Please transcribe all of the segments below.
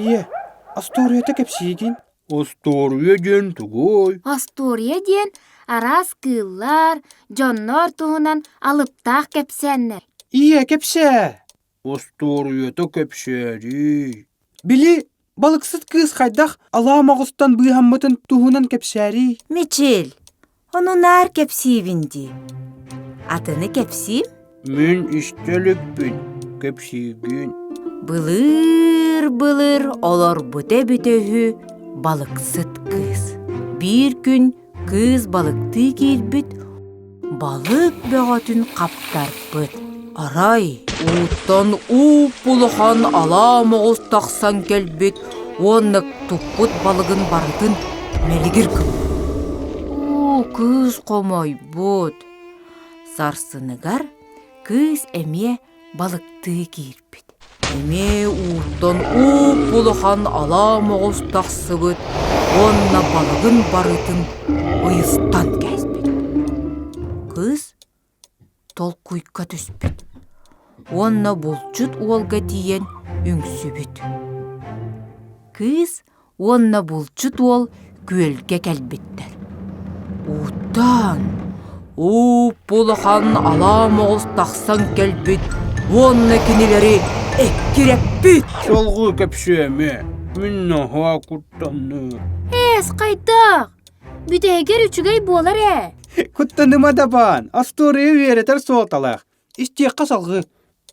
Ие, Асторията кепсигин. Astoriya den tugoy. Astoriya diyen aras kıllar, jonlar tuğunan alıptaq kepsenler. Ие, кепсе. Astoriyata kepseri. Били, балыксыт кыз хайдах аламағыстан быйхаммытын туһунан кепсәри. Мичил, onu nar kepsivindi. Atını kepsim? Min istelikpin kepsigin. Bılır olor büte-bütehü balıksıt kız. Bir gün kız balıktı gelbit, balık böğötün kaptarpıt. Aray, uuttan buluhan alamoğuz taqsan gelbit, onnak tupput balığın barıtın meligir kıl. Kız komay bud. Sarsınıgar, kız emye balıktı gelbit. Эме уттан бuluhan аламоғыз тақсыбыт, онна балығын барытын ойыстан кәзбет. Кыз толқуйка түспет. Онна бұлчыт уолга тиен үңсүбіт. Кыз онна бұлчыт уол көлге кәлбеттер. Уттан бuluhan аламоғыз тақсан кәлбет, онна кенелері Ekkirepпит! Солғы кепсеме. Минна ха куттанны. Қайдақ! Бүтегер үчігей болар Куттаныма дабан, Астория веретер сооталақ. Истек қасалғы.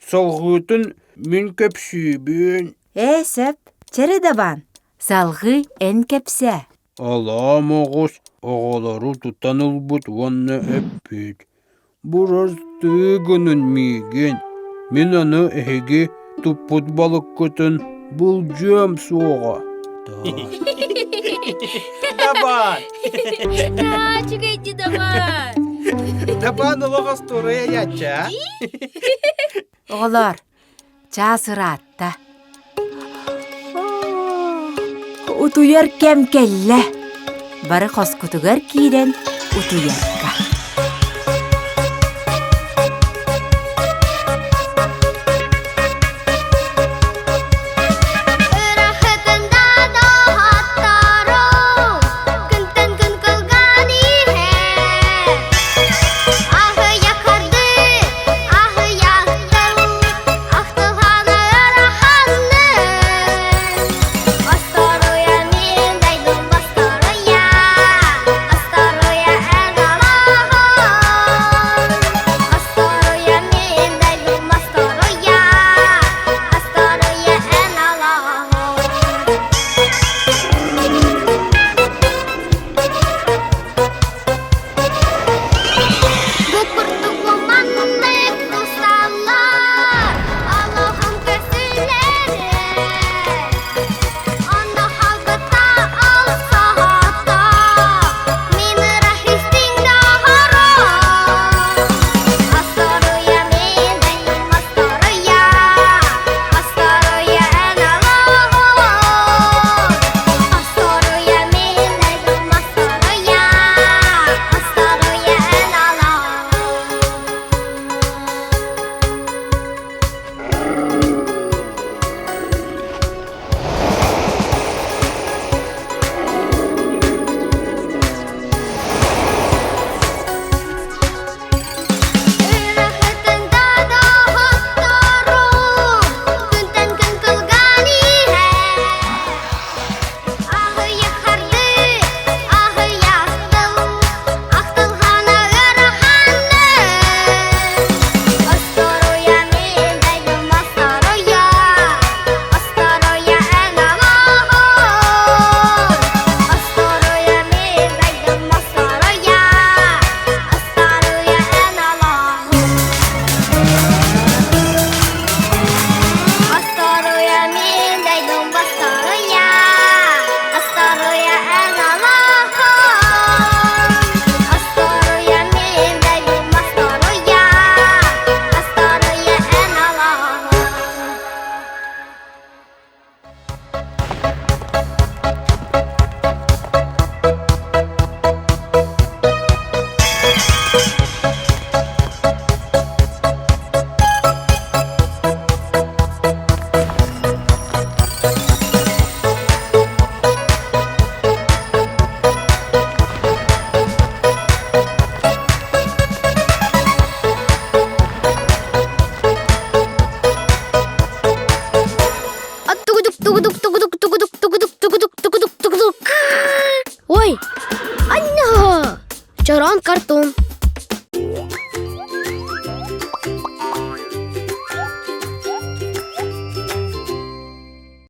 Солғытын min kepsibin. Сәп, чәрі дабан. Салғы ән кепсе. Аламоғыз оғалары тұтанылбыт ванна әппет. Бураз тыгынын миген. Мен аны әхеге туппут балык көтін бұлжам соға. Дабан! Чүгейді дабан! Дабан ұлық Астория ятча. Оғалар, часыратта. Утуяр кәм кәллә. Бары қоскутугар кейден утуярка.